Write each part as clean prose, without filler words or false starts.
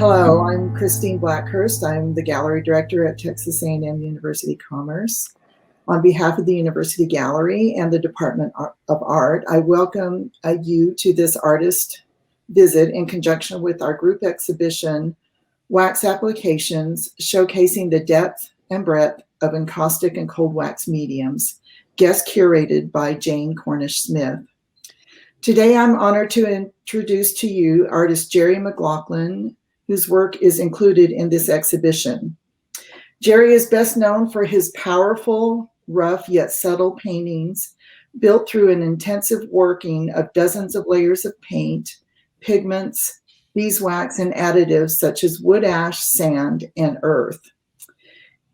Hello, I'm Christine Blackhurst. I'm the gallery director at Texas A&M University Commerce. On behalf of the University Gallery and the Department of Art, I welcome you to this artist visit in conjunction with our group exhibition, Wax Applications, showcasing the depth and breadth of encaustic and cold wax mediums, guest curated by Jane Cornish-Smith. Today, I'm honored to introduce to you artist Jerry McLaughlin, whose work is included in this exhibition. Jerry is best known for his powerful, rough yet subtle paintings built through an intensive working of dozens of layers of paint, pigments, beeswax, and additives such as wood ash, sand, and earth.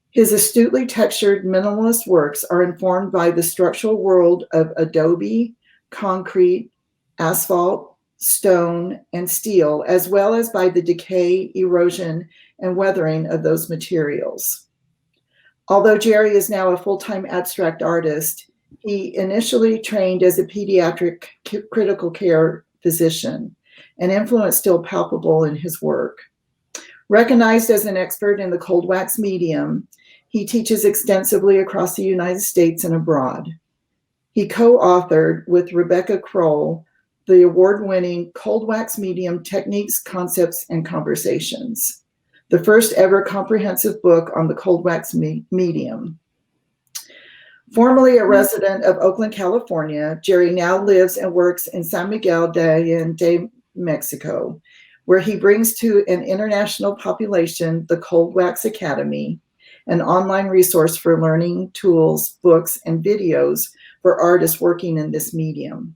His astutely textured minimalist works are informed by the structural world of adobe, concrete, asphalt, stone, and steel, as well as by the decay, erosion, and weathering of those materials. Although Jerry is now a full-time abstract artist, he initially trained as a pediatric critical care physician, an influence still palpable in his work. Recognized as an expert in the cold wax medium, he teaches extensively across the United States and abroad. He co-authored with Rebecca Kroll the award-winning Cold Wax Medium Techniques, Concepts, and Conversations, the first ever comprehensive book on the cold wax medium. Formerly a resident of Oakland, California, Jerry now lives and works in San Miguel de Allende, Mexico, where he brings to an international population the Cold Wax Academy, an online resource for learning tools, books, and videos for artists working in this medium.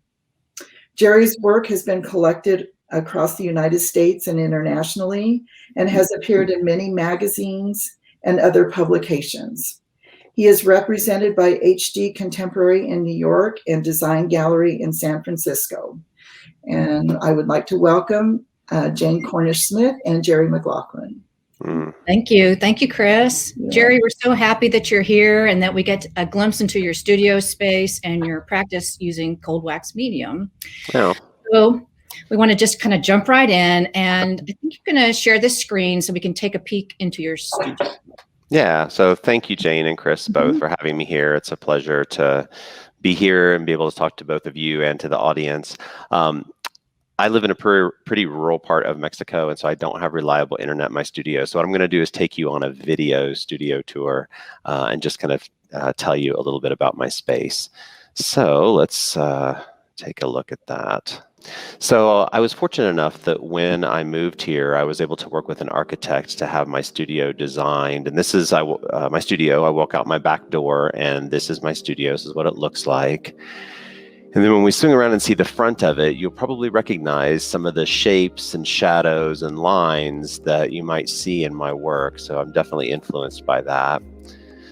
Jerry's work has been collected across the United States and internationally, and has appeared in many magazines and other publications. He is represented by HD Contemporary in New York and Design Gallery in San Francisco. And I would like to welcome Jane Cornish-Smith and Jerry McLaughlin. Thank you. Thank you, Chris. Yeah. Jerry, we're so happy that you're here and that we get a glimpse into your studio space and your practice using cold wax medium. Oh. So we want to just kind of jump right in, and I think you're going to share this screen so we can take a peek into your studio. Yeah, so thank you, Jane and Chris, both for having me here. It's a pleasure to be here and be able to talk to both of you and to the audience. I live in a pretty rural part of Mexico, and so I don't have reliable internet in my studio. So what I'm going to do is take you on a video studio tour and just kind of tell you a little bit about my space. So let's take a look at that. So I was fortunate enough that when I moved here, I was able to work with an architect to have my studio designed. And this is my studio. I walk out my back door, and this is my studio. This is what it looks like. And then when we swing around and see the front of it, you'll probably recognize some of the shapes and shadows and lines that you might see in my work. So I'm definitely influenced by that.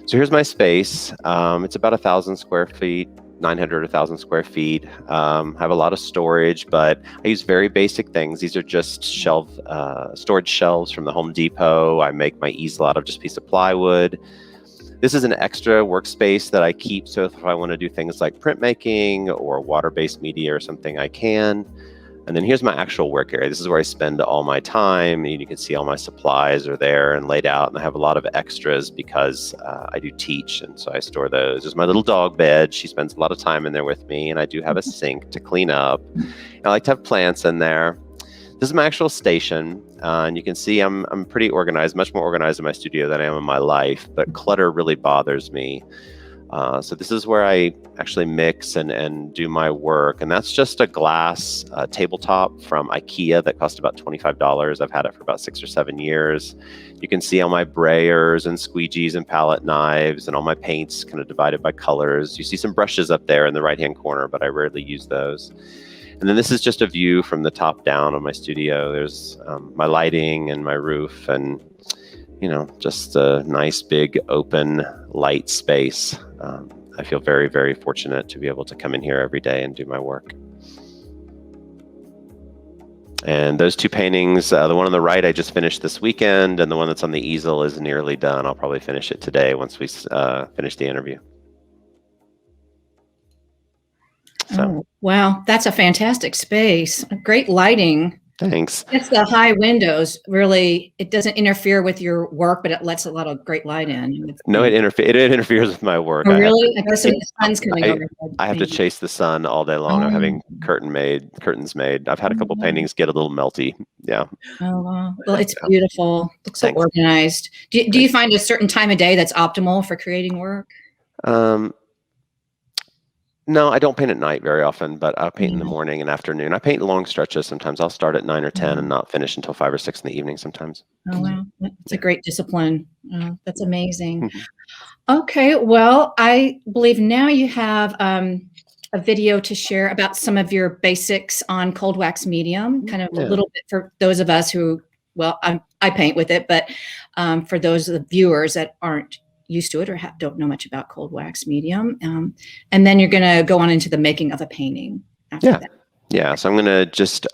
So here's my space. It's about 1,000 square feet, 900, 1,000 square feet. I have a lot of storage, but I use very basic things. These are just storage shelves from the Home Depot. I make my easel out of just a piece of plywood. This is an extra workspace that I keep, so if I want to do things like printmaking or water-based media or something, I can. And then here's my actual work area. This is where I spend all my time. And you can see all my supplies are there and laid out, and I have a lot of extras because I do teach, and so I store those. There's my little dog bed. She spends a lot of time in there with me, and I do have a sink to clean up. I like to have plants in there. This is my actual station, and you can see I'm pretty organized, much more organized in my studio than I am in my life, but clutter really bothers me. So this is where I actually mix and do my work, and that's just a glass tabletop from IKEA that cost about $25. I've had it for about 6 or 7 years. You can see all my brayers and squeegees and palette knives and all my paints kind of divided by colors. You see some brushes up there in the right-hand corner, but I rarely use those. And then this is just a view from the top down of my studio. There's my lighting and my roof and, you know, just a nice big open light space. I feel very, very fortunate to be able to come in here every day and do my work. And those two paintings, the one on the right I just finished this weekend, and the one that's on the easel is nearly done. I'll probably finish it today once we finish the interview. So. Oh, wow, that's a fantastic space. Great lighting. Thanks. It's the high windows, really, it doesn't interfere with your work, but it lets a lot of great light in. No, it interferes with my work. Oh, really? I guess when the sun's coming I, over. I have to chase the sun all day long. I'm having curtains made. I've had a couple paintings get a little melty. Yeah. Oh, wow. Well, it's beautiful. Looks so Thanks. organized. Do you find a certain time of day that's optimal for creating work? No, I don't paint at night very often, but I paint in the morning and afternoon. I paint long stretches. Sometimes I'll start at 9 or 10 and not finish until 5 or 6 in the evening sometimes. Oh, wow. That's a great discipline. That's amazing. Okay. Well, I believe now you have a video to share about some of your basics on cold wax medium, kind of a little bit for those of us who, well, I paint with it, but for those of the viewers that aren't used to it or don't know much about cold wax medium. And then you're going to go on into the making of a painting after that. Yeah. So I'm going to just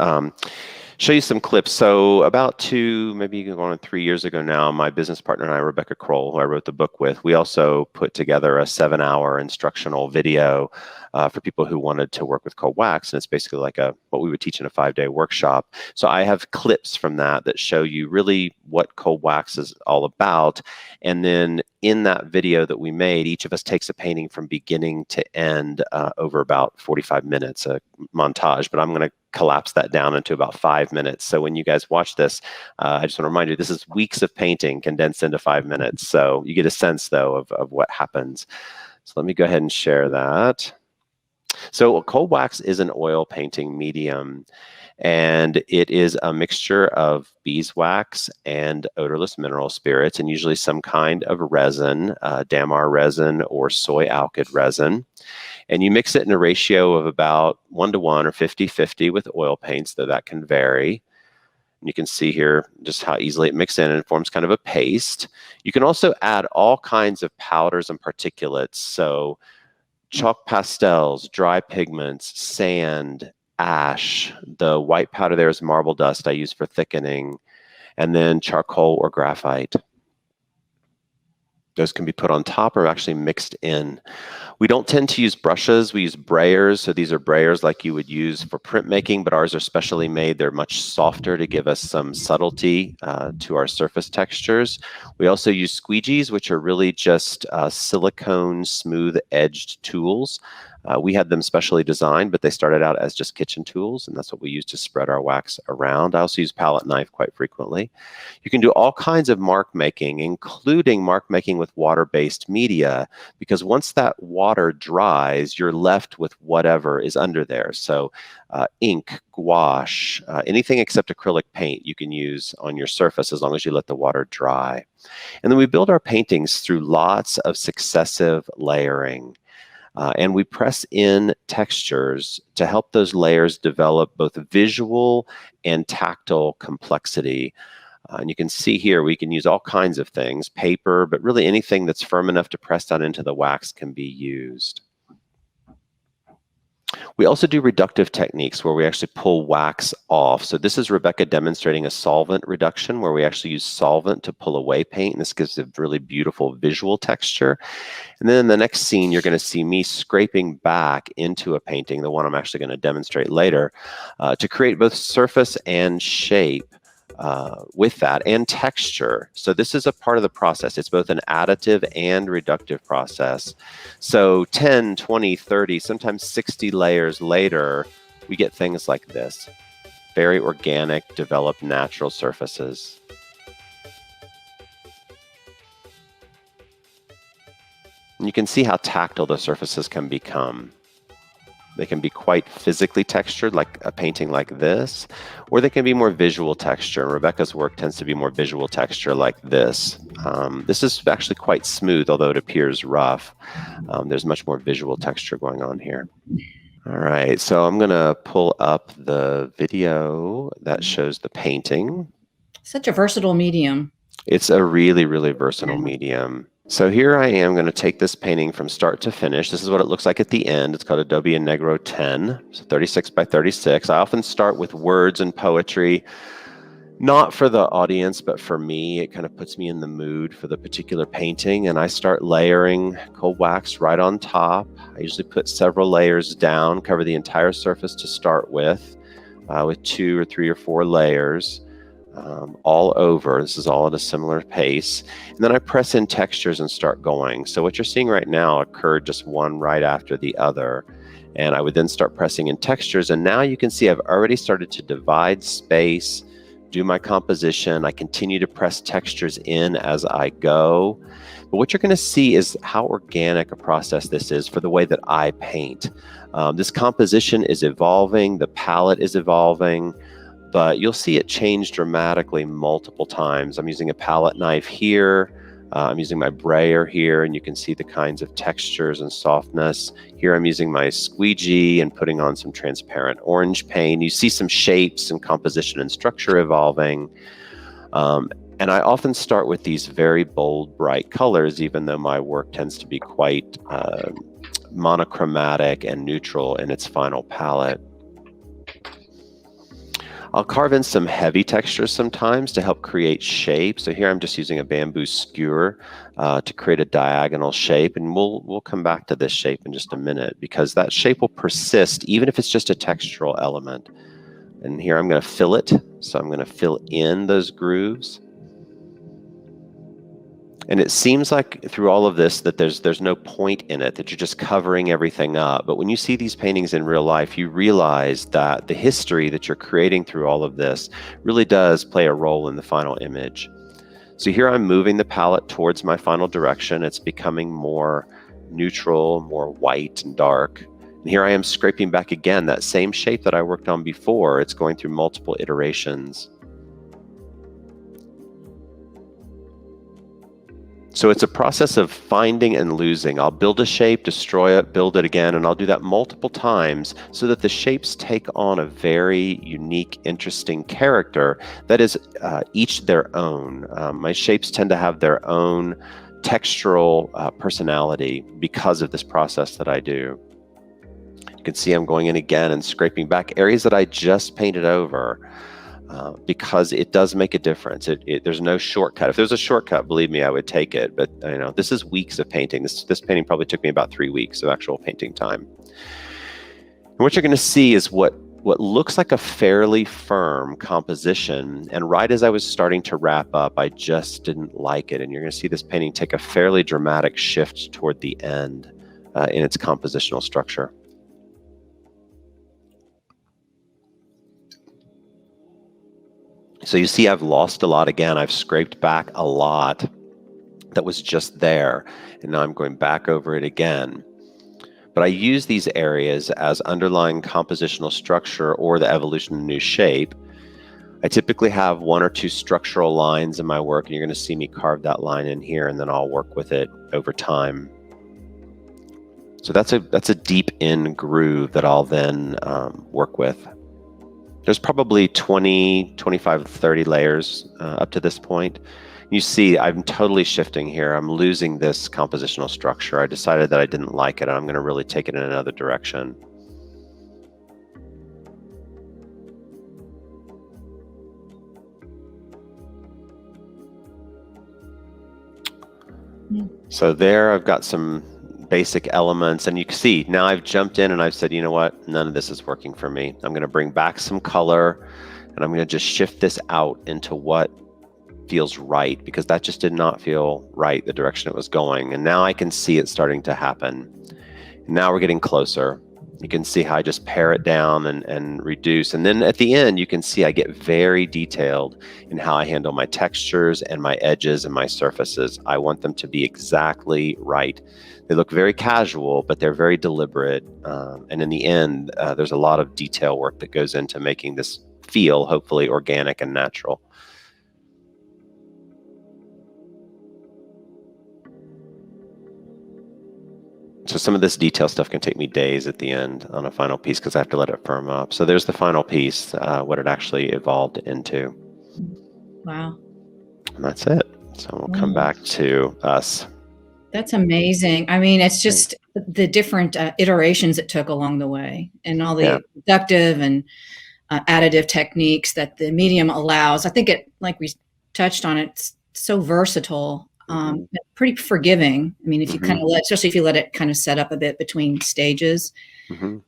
show you some clips. So about 2, maybe going on 3 years ago now, my business partner and I, Rebecca Kroll, who I wrote the book with, we also put together a 7-hour instructional video for people who wanted to work with cold wax. And it's basically like what we would teach in a 5-day workshop. So I have clips from that show you really what cold wax is all about. And then in that video that we made, each of us takes a painting from beginning to end over about 45 minutes, a montage, but I'm going to collapse that down into about 5 minutes. So when you guys watch this, I just want to remind you, this is weeks of painting condensed into 5 minutes. So you get a sense, though, of what happens. So let me go ahead and share that. So cold wax is an oil painting medium, and it is a mixture of beeswax and odorless mineral spirits, and usually some kind of resin, damar resin or soy alkyd resin. And you mix it in a ratio of about 1:1 or 50-50 with oil paints, though that can vary. And you can see here just how easily it mixes in and it forms kind of a paste. You can also add all kinds of powders and particulates. So chalk pastels, dry pigments, sand, ash. The white powder there is marble dust I use for thickening, and then charcoal or graphite. Those can be put on top or actually mixed in. We don't tend to use brushes. We use brayers. So these are brayers like you would use for printmaking, but ours are specially made. They're much softer to give us some subtlety to our surface textures. We also use squeegees, which are really just silicone smooth-edged tools. We had them specially designed, but they started out as just kitchen tools, and that's what we use to spread our wax around. I also use palette knife quite frequently. You can do all kinds of mark making, including mark making with water-based media, because once that water dries, you're left with whatever is under there. So ink, gouache, anything except acrylic paint you can use on your surface as long as you let the water dry. And then we build our paintings through lots of successive layering. And we press in textures to help those layers develop both visual and tactile complexity. And you can see here, we can use all kinds of things, paper, but really anything that's firm enough to press down into the wax can be used. We also do reductive techniques where we actually pull wax off. So this is Rebecca demonstrating a solvent reduction where we actually use solvent to pull away paint. And this gives a really beautiful visual texture. And then in the next scene, you're going to see me scraping back into a painting, the one I'm actually going to demonstrate later, to create both surface and shape with that, and texture. So this is a part of the process. It's both an additive and reductive process. So 10, 20, 30, sometimes 60 layers later, we get things like this. Very organic, developed natural surfaces. And you can see how tactile the surfaces can become. They can be quite physically textured, like a painting like this, or they can be more visual texture. And Rebecca's work tends to be more visual texture like this. This is actually quite smooth, although it appears rough. There's much more visual texture going on here. All right, so I'm going to pull up the video that shows the painting. Such a versatile medium. It's a really, really versatile medium. So here I am going to take this painting from start to finish. This is what it looks like at the end. It's called Adobe and Negro 10, so 36 by 36. I often start with words and poetry, not for the audience, but for me. It kind of puts me in the mood for the particular painting, and I start layering cold wax right on top. I usually put several layers down, cover the entire surface to start with. with 2 or 3 or 4 layers all over. This is all at a similar pace. And then I press in textures and start going. So what you're seeing right now occurred just one right after the other. And I would then start pressing in textures. And now you can see I've already started to divide space, do my composition. I continue to press textures in as I go. But what you're going to see is how organic a process this is for the way that I paint. This composition is evolving, the palette is evolving, but you'll see it change dramatically multiple times. I'm using a palette knife here. I'm using my brayer here, and you can see the kinds of textures and softness. Here I'm using my squeegee and putting on some transparent orange paint. You see some shapes and composition and structure evolving. And I often start with these very bold, bright colors, even though my work tends to be quite monochromatic and neutral in its final palette. I'll carve in some heavy textures sometimes to help create shape. So here I'm just using a bamboo skewer to create a diagonal shape. And we'll come back to this shape in just a minute, because that shape will persist even if it's just a textural element. And here I'm going to fill it. So I'm going to fill in those grooves. And it seems like through all of this that there's no point in it, that you're just covering everything up. But when you see these paintings in real life, you realize that the history that you're creating through all of this really does play a role in the final image. So here I'm moving the palette towards my final direction. It's becoming more neutral, more white and dark. And here I am scraping back again, that same shape that I worked on before. It's going through multiple iterations. So it's a process of finding and losing. I'll build a shape, destroy it, build it again, and I'll do that multiple times so that the shapes take on a very unique, interesting character that is each their own. My shapes tend to have their own textural personality because of this process that I do. You can see I'm going in again and scraping back areas that I just painted over. Because it does make a difference. There's no shortcut. If there's a shortcut, believe me, I would take it. But this is weeks of painting. This painting probably took me about 3 weeks of actual painting time. And what you're going to see is what looks like a fairly firm composition. And right as I was starting to wrap up, I just didn't like it. And you're going to see this painting take a fairly dramatic shift toward the end in its compositional structure. So you see I've lost a lot again. I've scraped back a lot that was just there. And now I'm going back over it again. But I use these areas as underlying compositional structure or the evolution of a new shape. I typically have 1 or 2 structural lines in my work, and you're going to see me carve that line in here, and then I'll work with it over time. So that's a deep in groove that I'll then work with. There's probably 20, 25, 30 layers up to this point. You see, I'm totally shifting here. I'm losing this compositional structure. I decided that I didn't like it, and I'm going to really take it in another direction. So there I've got some basic elements, and you can see now I've jumped in and I've said, you know what, none of this is working for me. I'm going to bring back some color, and I'm going to just shift this out into what feels right, because that just did not feel right, the direction it was going. And now I can see it starting to happen. And now we're getting closer. You can see how I just pare it down and reduce. And then at the end, you can see I get very detailed in how I handle my textures and my edges and my surfaces. I want them to be exactly right. They look very casual, but they're very deliberate. And in the end, there's a lot of detail work that goes into making this feel, hopefully, organic and natural. So some of this detail stuff can take me days at the end on a final piece because I have to let it firm up. So there's the final piece, what it actually evolved into. Wow. And that's it. So we'll come back to us. That's amazing. I mean, it's just the different iterations it took along the way, and all the reductive and additive techniques that the medium allows. I think it, like we touched on, it's so versatile. pretty forgiving. I mean, if you kind of especially if you let it kind of set up a bit between stages,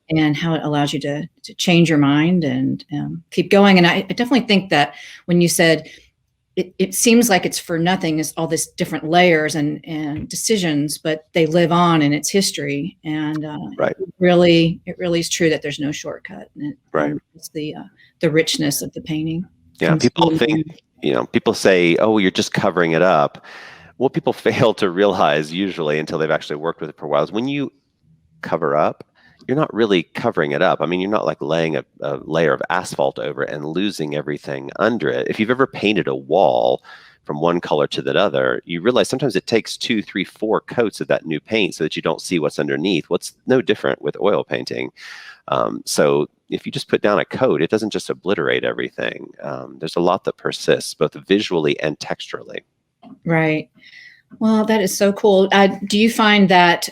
and how it allows you to change your mind and keep going. And I definitely think that when you said it seems like it's for nothing, is all this different layers and decisions, but they live on in its history. And it really is true that there's no shortcut. And it's the richness of the painting. Yeah, people think, people say, oh, you're just covering it up. What people fail to realize usually until they've actually worked with it for a while is when you cover up, you're not really covering it up. I mean, you're not like laying a layer of asphalt over it and losing everything under it. If you've ever painted a wall from one color to the other, you realize sometimes it takes 2, 3, 4 coats of that new paint so that you don't see what's underneath. What's no different with oil painting. So if you just put down a coat, it doesn't just obliterate everything. There's a lot that persists, both visually and texturally. Right. Well, that is so cool. Do you find that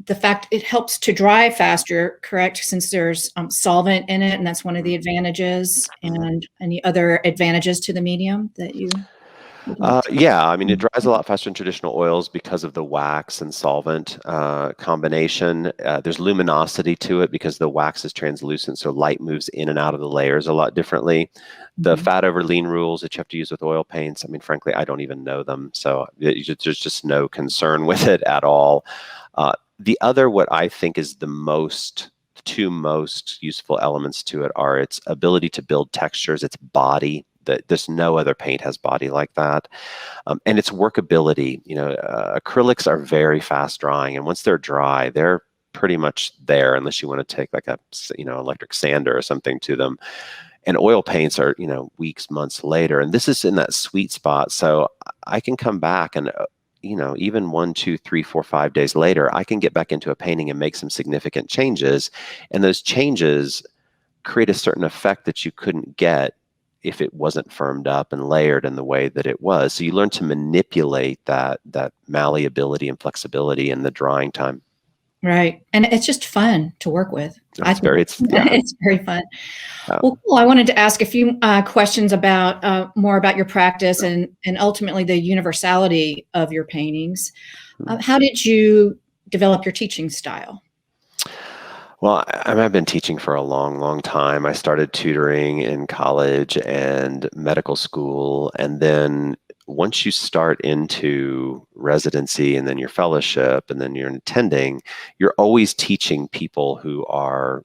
the fact it helps to dry faster, correct? Since there's solvent in it, and that's one of the advantages. And any other advantages to the medium that you? Yeah, I mean, it dries a lot faster than traditional oils because of the wax and solvent combination. There's luminosity to it because the wax is translucent, so light moves in and out of the layers a lot differently. The fat over lean rules that you have to use with oil paints, I mean, frankly, I don't even know them, so there's just no concern with it at all. The other, what I think is the two most useful elements to it are its ability to build textures, its body. There's no other paint has body like that, and its workability. Acrylics are very fast drying, and once they're dry, they're pretty much there, unless you want to take like a electric sander or something to them. And oil paints are weeks, months later, and this is in that sweet spot. So I can come back and even 1, 2, 3, 4, 5 days later, I can get back into a painting and make some significant changes, and those changes create a certain effect that you couldn't get if it wasn't firmed up and layered in the way that it was. So you learn to manipulate that malleability and flexibility in the drying time. Right. And it's just fun to work with. It's very fun. Well, cool. I wanted to ask a few questions about more about your practice and ultimately the universality of your paintings. How did you develop your teaching style? Well, I've been teaching for a long, long time. I started tutoring in college and medical school. And then once you start into residency and then your fellowship and then you're attending, you're always teaching people who are,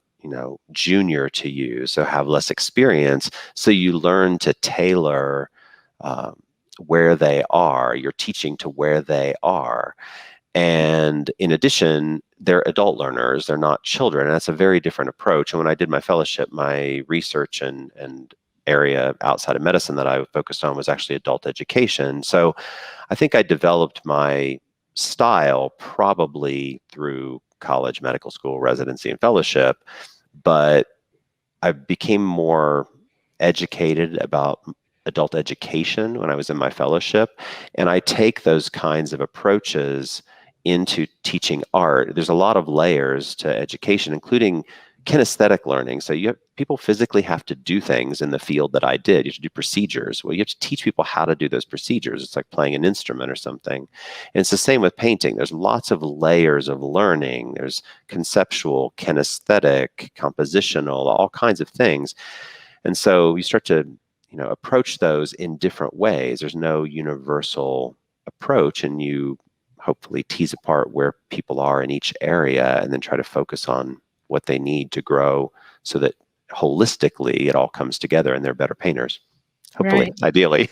junior to you, so have less experience. So you learn to tailor where they are. You're teaching to where they are. And in addition, they're adult learners, they're not children. And that's a very different approach. And when I did my fellowship, my research and area outside of medicine that I focused on was actually adult education. So I think I developed my style probably through college, medical school, residency, and fellowship. But I became more educated about adult education when I was in my fellowship. And I take those kinds of approaches into teaching art. There's a lot of layers to education, including kinesthetic learning. So people physically have to do things in the field that I did. You have to do procedures. Well, you have to teach people how to do those procedures. It's like playing an instrument or something. And it's the same with painting. There's lots of layers of learning. There's conceptual, kinesthetic, compositional, all kinds of things. And so you start to approach those in different ways. There's no universal approach, and you hopefully tease apart where people are in each area and then try to focus on what they need to grow so that holistically it all comes together and they're better painters, hopefully, ideally.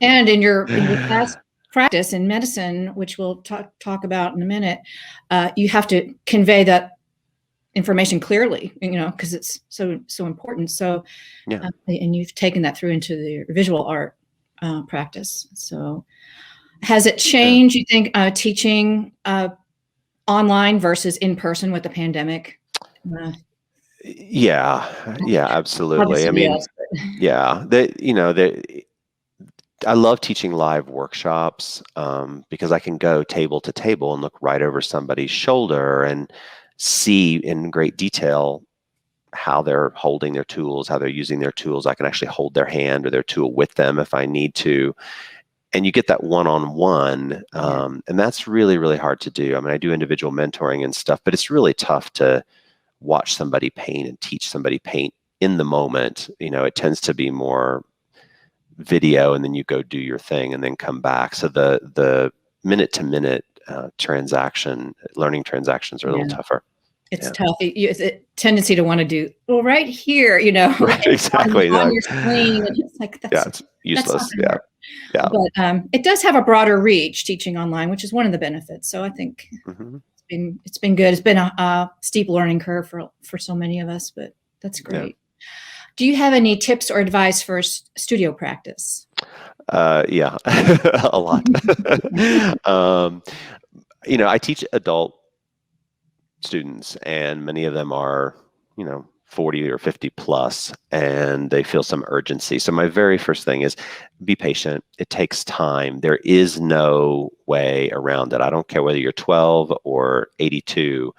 And in your past practice in medicine, which we'll talk about in a minute, you have to convey that information clearly, because it's so important. So, and you've taken that through into the visual art practice. So has it changed, you think, teaching online versus in person with the pandemic? Yeah, absolutely. I mean, I love teaching live workshops because I can go table to table and look right over somebody's shoulder and see in great detail how they're holding their tools, how they're using their tools. I can actually hold their hand or their tool with them if I need to. and you get that one-on-one, and that's really, really hard to do. I mean, I do individual mentoring and stuff, but it's really tough to watch somebody paint and teach somebody paint in the moment. It tends to be more video, and then you go do your thing and then come back. So the minute-to-minute learning transactions are a little tougher. It's tough. It's a tendency to want to do, well, right here, Right, exactly. on your screen. And it's like, it's useless. Yeah. But it does have a broader reach, teaching online, which is one of the benefits. So I think it's been good. It's been a steep learning curve for so many of us, but that's great. Yeah. Do you have any tips or advice for studio practice? Yeah, a lot. I teach adult students, and many of them are, 40 or 50 plus, and they feel some urgency. So my very first thing is be patient. It takes time. There is no way around it. I don't care whether you're 12 or 82.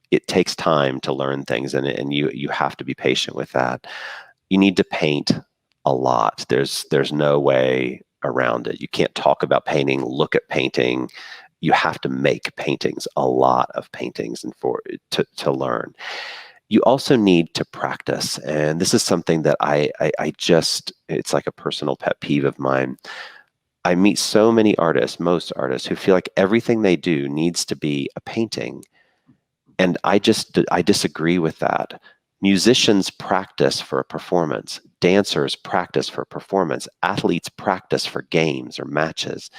It takes time to learn things, and you have to be patient with that. You need to paint a lot. There's no way around it. You can't talk about painting, look at painting. You have to make paintings, a lot of paintings, and to learn. You also need to practice. And this is something that it's like a personal pet peeve of mine. I meet so many artists, most artists, who feel like everything they do needs to be a painting. And I disagree with that. Musicians practice for a performance. Dancers practice for a performance. Athletes practice for games or matches.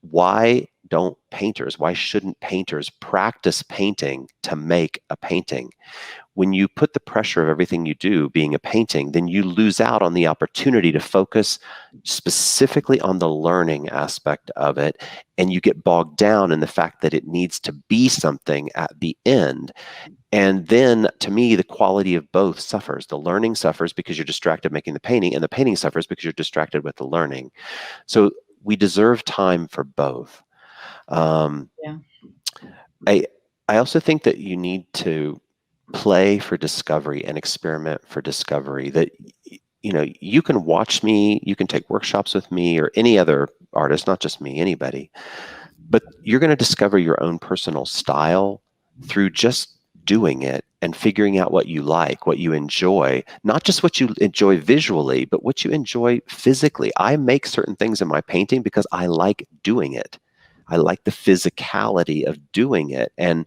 Why shouldn't painters practice painting to make a painting? When you put the pressure of everything you do being a painting, then you lose out on the opportunity to focus specifically on the learning aspect of it, and you get bogged down in the fact that it needs to be something at the end. And then, to me, the quality of both suffers. The learning suffers because you're distracted making the painting, and the painting suffers because you're distracted with the learning. So we deserve time for both. I also think that you need to play for discovery and experiment for discovery. That you can watch me, you can take workshops with me or any other artist, not just me, anybody, but you're going to discover your own personal style through just doing it and figuring out what you like, what you enjoy, not just what you enjoy visually, but what you enjoy physically. I make certain things in my painting because I like doing it. I like the physicality of doing it. And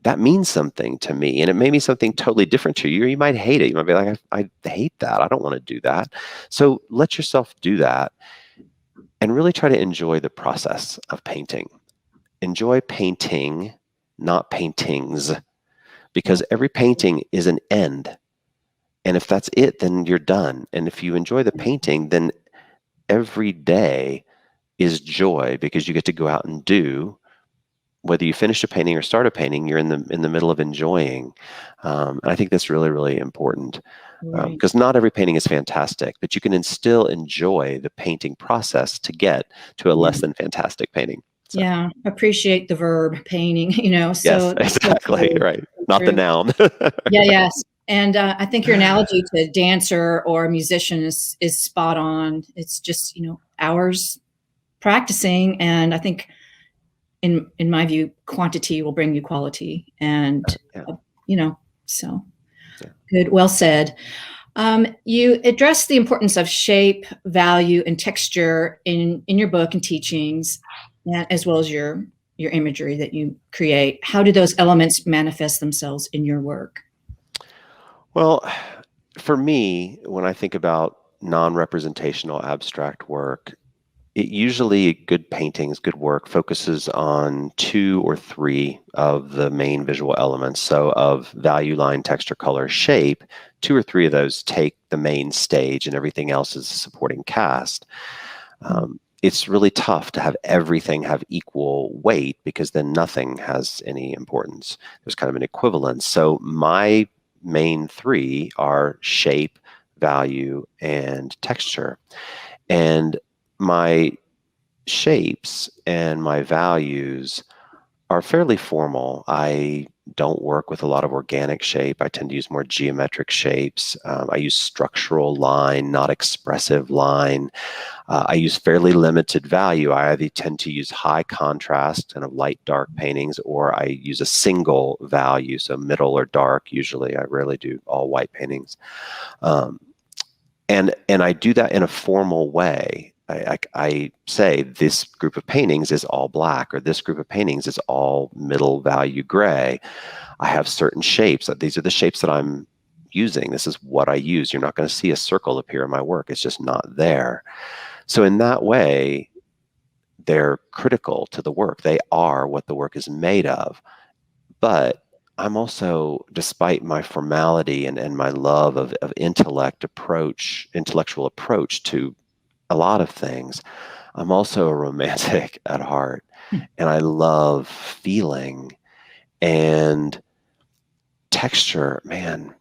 that means something to me. And it may mean something totally different to you. You might hate it. You might be like, I hate that. I don't want to do that. So let yourself do that and really try to enjoy the process of painting. Enjoy painting, not paintings, because every painting is an end. And if that's it, then you're done. And if you enjoy the painting, then every day is joy because you get to go out and do. Whether you finish a painting or start a painting, you're in the middle of enjoying. And I think that's really, really important because not every painting is fantastic, but you can still enjoy the painting process to get to a less than fantastic painting. So. Yeah, appreciate the verb painting, So yes, exactly, so right. Not true. The noun. Yes. And I think your analogy to dancer or musician is spot on. It's just, hours practicing. And I think in my view, quantity will bring you quality. And, so good. Well said. You address the importance of shape, value, and texture in your book and teachings, as well as your imagery that you create. How do those elements manifest themselves in your work? Well, for me, when I think about non-representational abstract work, it usually, good paintings, good work, focuses on 2 or 3 of the main visual elements. So of value, line, texture, color, shape, 2 or 3 of those take the main stage and everything else is a supporting cast. It's really tough to have everything have equal weight because then nothing has any importance. There's kind of an equivalence. So my main 3 are shape, value, and texture. And my shapes and my values are fairly formal. I don't work with a lot of organic shape. I tend to use more geometric shapes. I use structural line, not expressive line. I use fairly limited value. I either tend to use high contrast, kind of light dark paintings, or I use a single value, so middle or dark usually. I rarely do all white paintings. And I do that in a formal way. I say this group of paintings is all black, or this group of paintings is all middle value gray. I have certain shapes. These are the shapes that I'm using. This is what I use. You're not going to see a circle appear in my work. It's just not there. So in that way, they're critical to the work. They are what the work is made of. But I'm also, despite my formality and my love of intellectual approach to a lot of things, I'm also a romantic at heart. And I love feeling and texture. Man,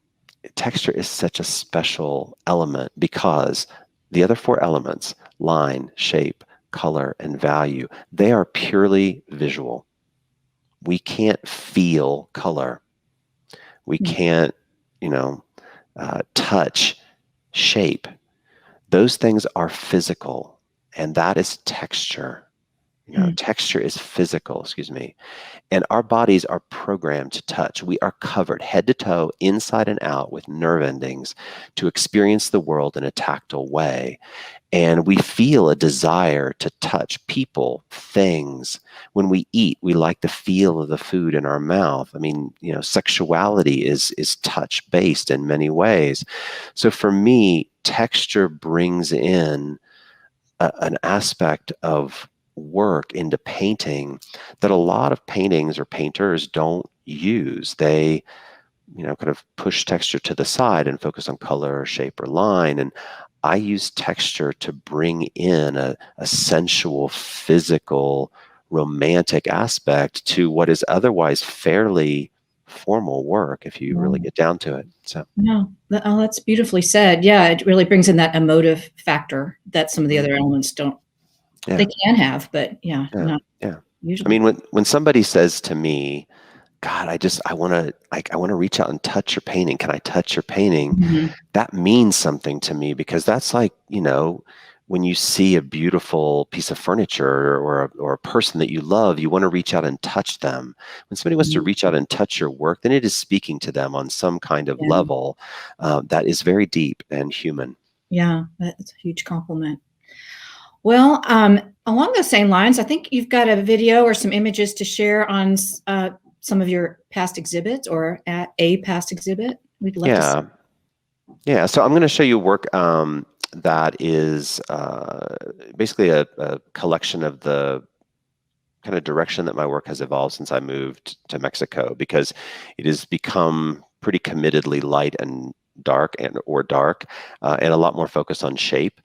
texture is such a special element because the other four elements, line, shape, color, and value, they are purely visual. We can't feel color. We can't, touch shape. Those things are physical, and that is texture. Texture is physical, excuse me. And our bodies are programmed to touch. We are covered head to toe, inside and out, with nerve endings to experience the world in a tactile way. And we feel a desire to touch people, things. When we eat, we like the feel of the food in our mouth. I mean, sexuality is touch-based in many ways. So for me, texture brings in an aspect of work into painting that a lot of paintings or painters don't use. They, kind of push texture to the side and focus on color or shape or line. And I use texture to bring in a sensual, physical, romantic aspect to what is otherwise fairly formal work if you really get down to it. So that's beautifully said. Yeah, it really brings in that emotive factor that some of the other elements don't. Yeah. They can have, but not usually. I mean, when somebody says to me, God, I want to reach out and touch your painting. Can I touch your painting? Mm-hmm. That means something to me, because that's like, when you see a beautiful piece of furniture or a person that you love, you want to reach out and touch them. When somebody wants to reach out and touch your work, then it is speaking to them on some kind of level that is very deep and human. Yeah, that's a huge compliment. Well, along those same lines, I think you've got a video or some images to share on some of your past exhibits, or at a past exhibit. We'd love to see. Yeah. So I'm going to show you work that is basically a collection of the kind of direction that my work has evolved since I moved to Mexico, because it has become pretty committedly light and dark and a lot more focused on shape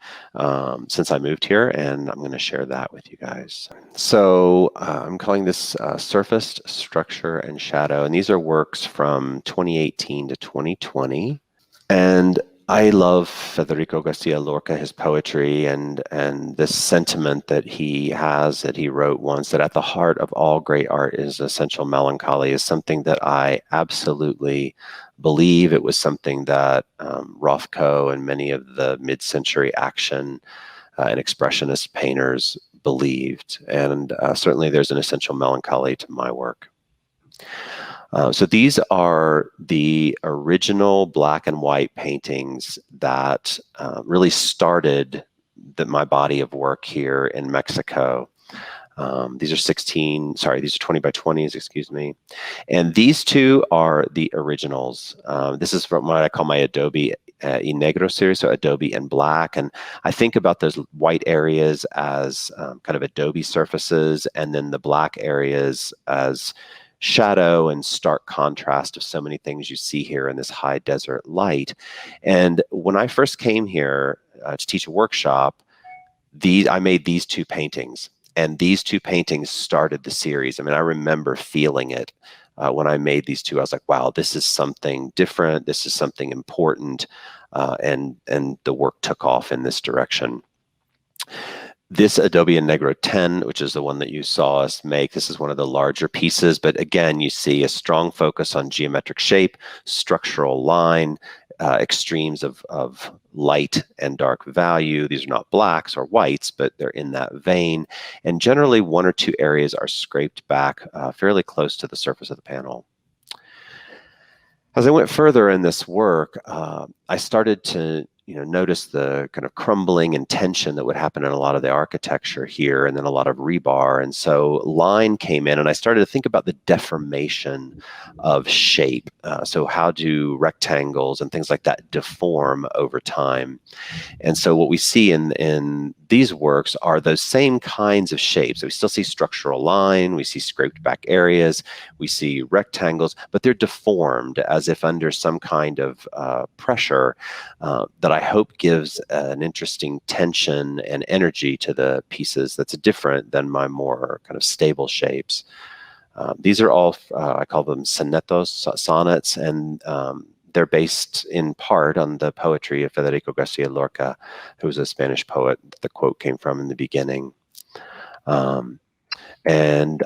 since I moved here, and I'm going to share that with you guys. So I'm calling this Surfaced, Structure, and Shadow, and these are works from 2018 to 2020. And I love Federico Garcia Lorca, his poetry, and this sentiment that he wrote once, that at the heart of all great art is essential melancholy, is something that I absolutely believe. It was something that Rothko and many of the mid-century action and expressionist painters believed. And certainly there's an essential melancholy to my work. So these are the original black and white paintings that really started my body of work here in Mexico. These are 20 by 20s, excuse me. And these two are the originals. This is from what I call my Adobe y Negro series, so Adobe and black. And I think about those white areas as kind of Adobe surfaces, and then the black areas as shadow and stark contrast of so many things you see here in this high desert light. And when I first came here to teach a workshop, I made these two paintings, and these two paintings started the series. I mean, I remember feeling it when I made these two. I was like, wow, this is something different. This is something important. And the work took off in this direction. This Adobe Negro 10, which is the one that you saw us make, this is one of the larger pieces, but again, you see a strong focus on geometric shape, structural line, extremes of light and dark value. These are not blacks or whites, but they're in that vein. And generally, one or two areas are scraped back fairly close to the surface of the panel. As I went further in this work, I started to notice the kind of crumbling and tension that would happen in a lot of the architecture here, and then a lot of rebar. And so line came in, and I started to think about the deformation of shape. So how do rectangles and things like that deform over time? And so what we see in these works are those same kinds of shapes. So we still see structural line, we see scraped back areas, we see rectangles, but they're deformed as if under some kind of pressure that I hope gives an interesting tension and energy to the pieces that's different than my more kind of stable shapes. These are all, I call them sonnets, and they're based in part on the poetry of Federico Garcia Lorca, who was a Spanish poet that the quote came from in the beginning. And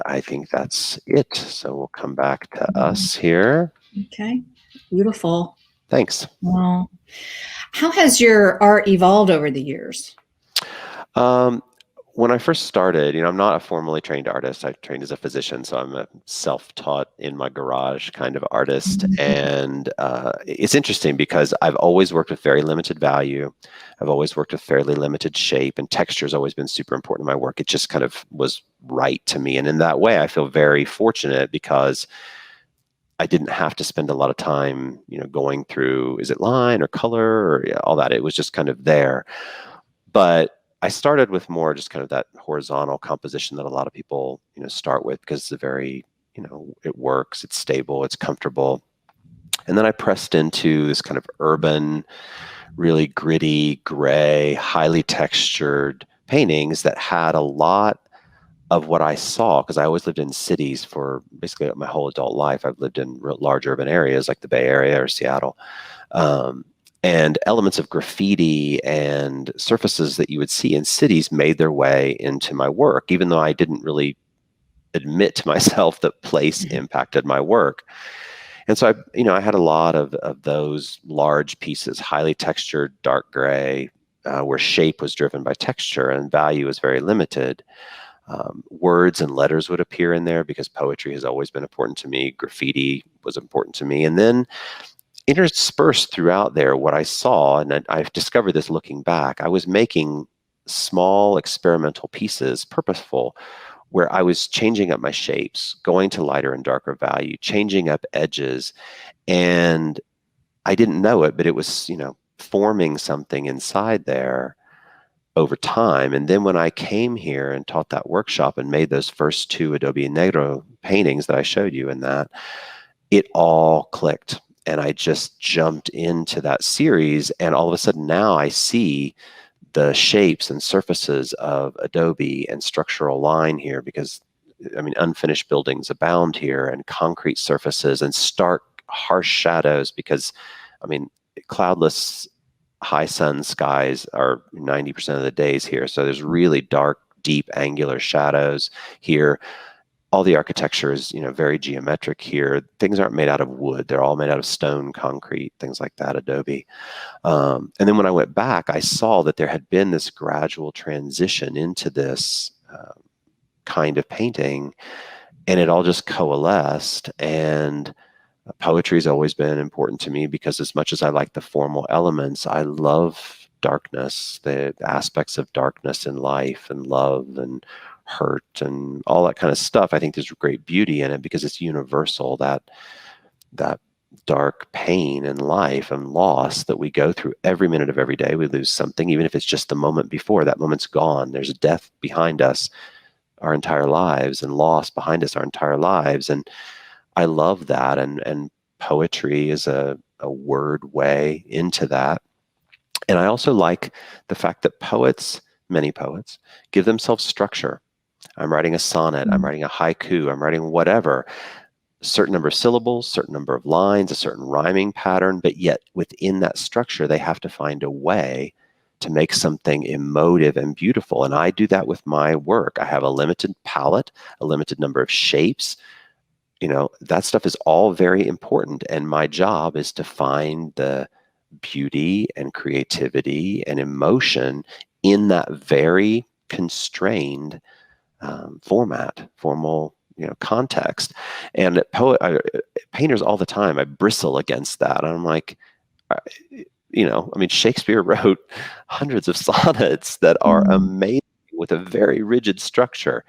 I think that's it. So we'll come back to us here. Okay, beautiful. Thanks. Well, how has your art evolved over the years? When I first started, I'm not a formally trained artist. I trained as a physician, so I'm a self-taught in my garage kind of artist. And it's interesting because I've always worked with very limited value. I've always worked with fairly limited shape, and texture has always been super important in my work. It just kind of was right to me. And in that way, I feel very fortunate because I didn't have to spend a lot of time, going through, is it line or color or all that. It was just kind of there. But I started with more just kind of that horizontal composition that a lot of people, start with, because it's a very, it works, it's stable, it's comfortable. And then I pressed into this kind of urban, really gritty, gray, highly textured paintings that had a lot of what I saw, because I always lived in cities for basically my whole adult life. I've lived in large urban areas like the Bay Area or Seattle. And elements of graffiti and surfaces that you would see in cities made their way into my work, even though I didn't really admit to myself that place impacted my work. And so I had a lot of those large pieces, highly textured, dark gray, where shape was driven by texture and value was very limited. Words and letters would appear in there because poetry has always been important to me. Graffiti was important to me. And then interspersed throughout there, what I saw, and I've discovered this looking back, I was making small experimental pieces, purposeful, where I was changing up my shapes, going to lighter and darker value, changing up edges. And I didn't know it, but it was, forming something inside there over time. And then when I came here and taught that workshop and made those first two Adobe Negro paintings that I showed you in that, it all clicked. And I just jumped into that series, and all of a sudden now I see the shapes and surfaces of Adobe and structural line here, because unfinished buildings abound here, and concrete surfaces and stark, harsh shadows, because cloudless, high sun skies are 90% of the days here. So there's really dark, deep, angular shadows here. All the architecture is, very geometric here. Things aren't made out of wood. They're all made out of stone, concrete, things like that, Adobe. And then when I went back, I saw that there had been this gradual transition into this kind of painting, and it all just coalesced. And poetry has always been important to me, because as much as I like the formal elements, I love darkness, the aspects of darkness in life and love and hurt and all that kind of stuff. I think there's great beauty in it because it's universal, that dark pain in life and loss that we go through every minute of every day. We lose something, even if it's just the moment before. That moment's gone. There's a death behind us our entire lives, and loss behind us our entire lives. And I love that. And poetry is a word way into that. And I also like the fact that many poets, give themselves structure. I'm writing a sonnet, I'm writing a haiku, I'm writing whatever, a certain number of syllables, certain number of lines, a certain rhyming pattern, but yet within that structure, they have to find a way to make something emotive and beautiful. And I do that with my work. I have a limited palette, a limited number of shapes. That stuff is all very important. And my job is to find the beauty and creativity and emotion in that very constrained formal context. And painters all the time, I bristle against that. I'm like, Shakespeare wrote hundreds of sonnets that are amazing with a very rigid structure.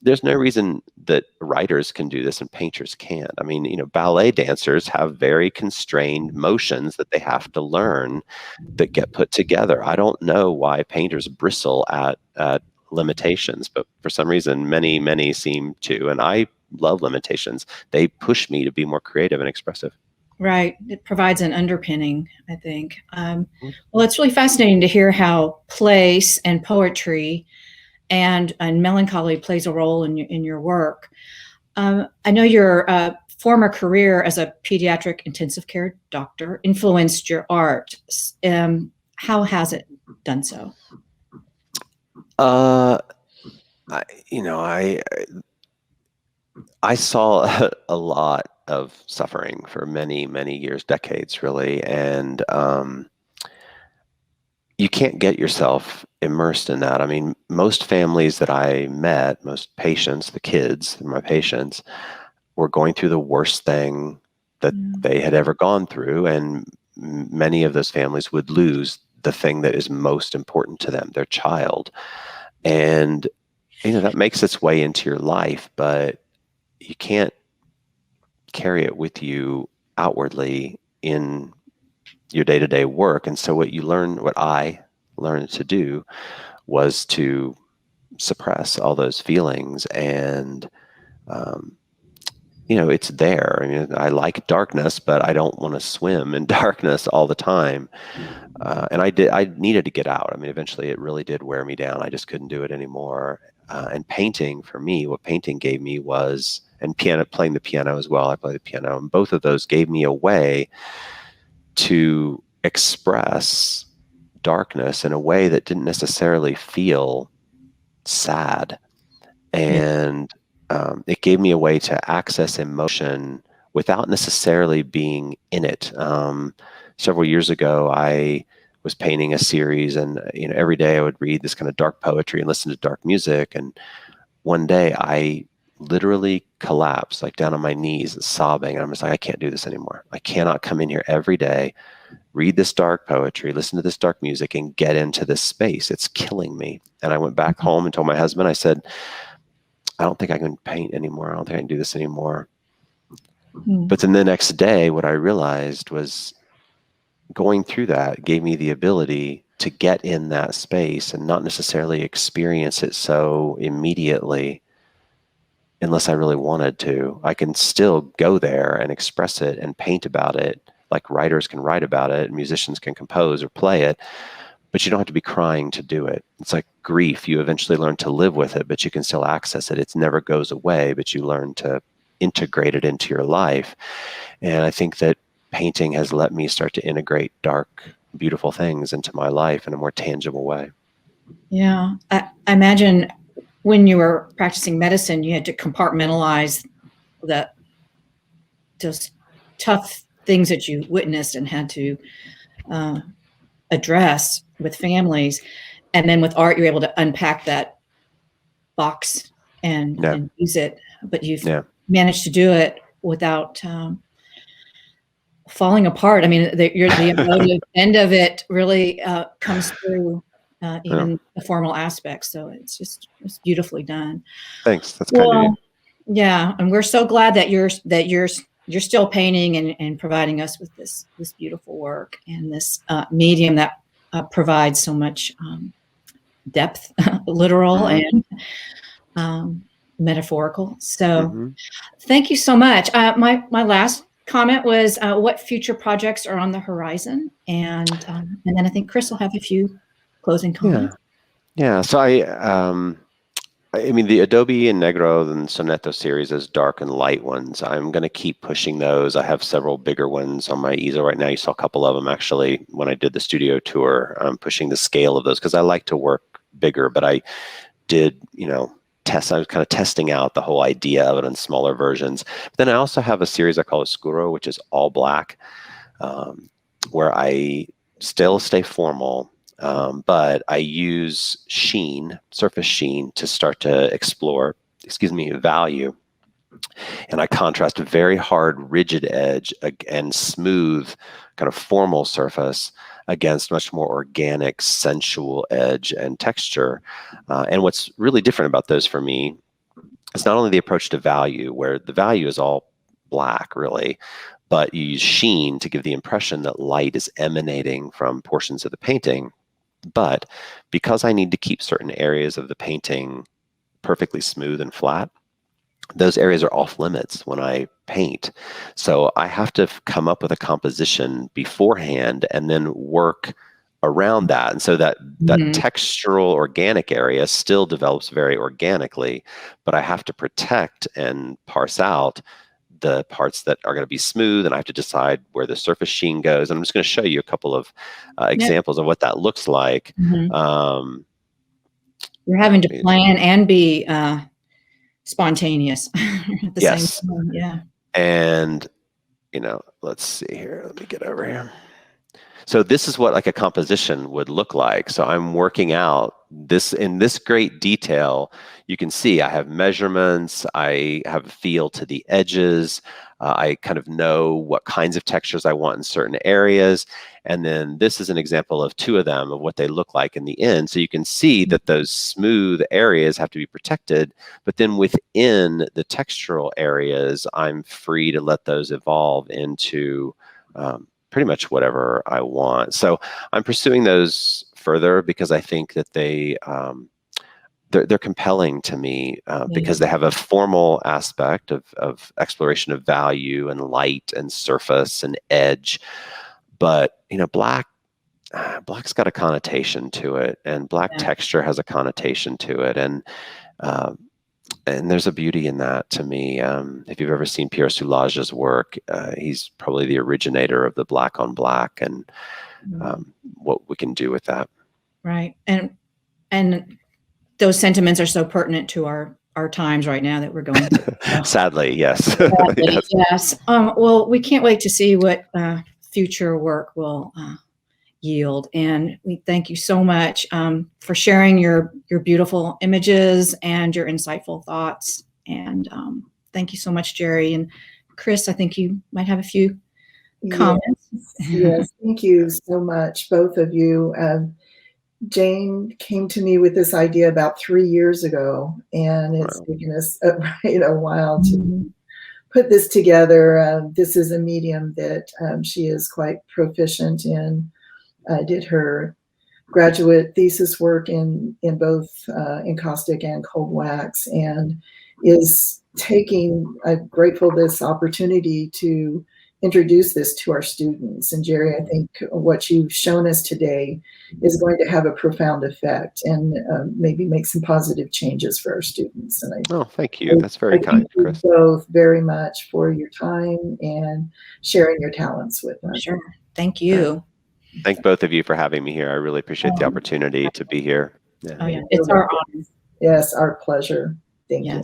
There's no reason that writers can do this and painters can't. Ballet dancers have very constrained motions that they have to learn that get put together. I don't know why painters bristle at limitations, but for some reason, many seem to. And I love limitations. They push me to be more creative and expressive. Right. It provides an underpinning, I think. Well, it's really fascinating to hear how place and poetry and melancholy plays a role in your work. I know your former career as a pediatric intensive care doctor influenced your art. How has it done so? I saw a lot of suffering for many years, decades, really, and you can't get yourself immersed in that. Most families that I met, most patients, the kids, my patients, were going through the worst thing that they had ever gone through, and many of those families would lose the thing that is most important to them, their child. And that makes its way into your life, but you can't carry it with you outwardly in your day-to-day work. And so what I learned to do was to suppress all those feelings. And it's there. I like darkness, but I don't want to swim in darkness all the time. And I needed to get out. Eventually it really did wear me down. I just couldn't do it anymore. And painting, for me, what painting gave me was, and playing the piano as well. I play the piano, and both of those gave me a way to express darkness in a way that didn't necessarily feel sad. And it gave me a way to access emotion without necessarily being in it. Several years ago, I was painting a series, and every day I would read this kind of dark poetry and listen to dark music. And one day I literally collapsed, like down on my knees, sobbing. And I'm just like, I can't do this anymore. I cannot come in here every day, read this dark poetry, listen to this dark music, and get into this space. It's killing me. And I went back home and told my husband, I said, I don't think I can paint anymore. I don't think I can do this anymore. But then the next day, what I realized was going through that gave me the ability to get in that space and not necessarily experience it so immediately unless I really wanted to. I can still go there and express it and paint about it, like writers can write about it and musicians can compose or play it, but you don't have to be crying to do it. It's like grief. You eventually learn to live with it, but you can still access it. It never goes away, but you learn to integrate it into your life. And I think that painting has let me start to integrate dark, beautiful things into my life in a more tangible way. Yeah. I imagine when you were practicing medicine, you had to compartmentalize those tough things that you witnessed and had to address with families. And then with art, you're able to unpack that box and use it. But you've managed to do it without falling apart. The emotive end of it really comes through even the formal aspects. So it's beautifully done. Thanks. That's kind of you. Yeah, and we're so glad that you're still painting and providing us with this beautiful work and this medium that provides so much depth, literal and metaphorical. So thank you so much. My last comment was what future projects are on the horizon, and then I think Chris will have a few closing comments. Yeah. So I mean, the Adobe and Negro and Soneto series is dark and light ones. I'm going to keep pushing those. I have several bigger ones on my easel right now. You saw a couple of them actually when I did the studio tour. I'm pushing the scale of those because I like to work bigger, but I did, I was kind of testing out the whole idea of it in smaller versions. But then I also have a series I call Oscuro, which is all black, where I still stay formal, but I use sheen, surface sheen, to start to explore, value. And I contrast a very hard, rigid edge and smooth, kind of formal surface against much more organic, sensual edge and texture. And what's really different about those for me is not only the approach to value, where the value is all black, really, but you use sheen to give the impression that light is emanating from portions of the painting. But because I need to keep certain areas of the painting perfectly smooth and flat, those areas are off limits when I paint. So I have to come up with a composition beforehand and then work around that. And so that textural organic area still develops very organically, but I have to protect and parse out the parts that are going to be smooth, and I have to decide where the surface sheen goes. And I'm just going to show you a couple of examples of what that looks like. You're having to plan and be spontaneous at the same time. Yeah. And, let's see here. Let me get over here. So this is what like a composition would look like. So I'm working out this in this great detail. You can see I have measurements. I have a feel to the edges. I kind of know what kinds of textures I want in certain areas. And then this is an example of two of them of what they look like in the end. So you can see that those smooth areas have to be protected, but then within the textural areas, I'm free to let those evolve into pretty much whatever I want. So I'm pursuing those further because I think that they're compelling to me because they have a formal aspect of exploration of value and light and surface and edge. But black's got a connotation to it, and black texture has a connotation to it, and there's a beauty in that to me. If you've ever seen Pierre Soulage's work, he's probably the originator of the black on black and what we can do with that. Right. And those sentiments are so pertinent to our times right now that we're going through. Sadly, yes. Sadly, yes. Well, we can't wait to see what future work will yield. And we thank you so much for sharing your beautiful images and your insightful thoughts. And thank you so much, Jerry. And Chris, I think you might have a few comments. Yes, thank you so much, both of you. Jane came to me with this idea about 3 years ago, and it's taken us a while to put this together. This is a medium that she is quite proficient in. Did her graduate thesis work in both encaustic and cold wax, and is I'm grateful this opportunity to introduce this to our students. And Jerry, I think what you've shown us today is going to have a profound effect and maybe make some positive changes for our students. And thank you. That's very kind, Chris. Thank you both very much for your time and sharing your talents with us. Sure. Thank you. Thank both of you for having me here. I really appreciate the opportunity to be here. It's our honor. Yes, our pleasure. Thank you.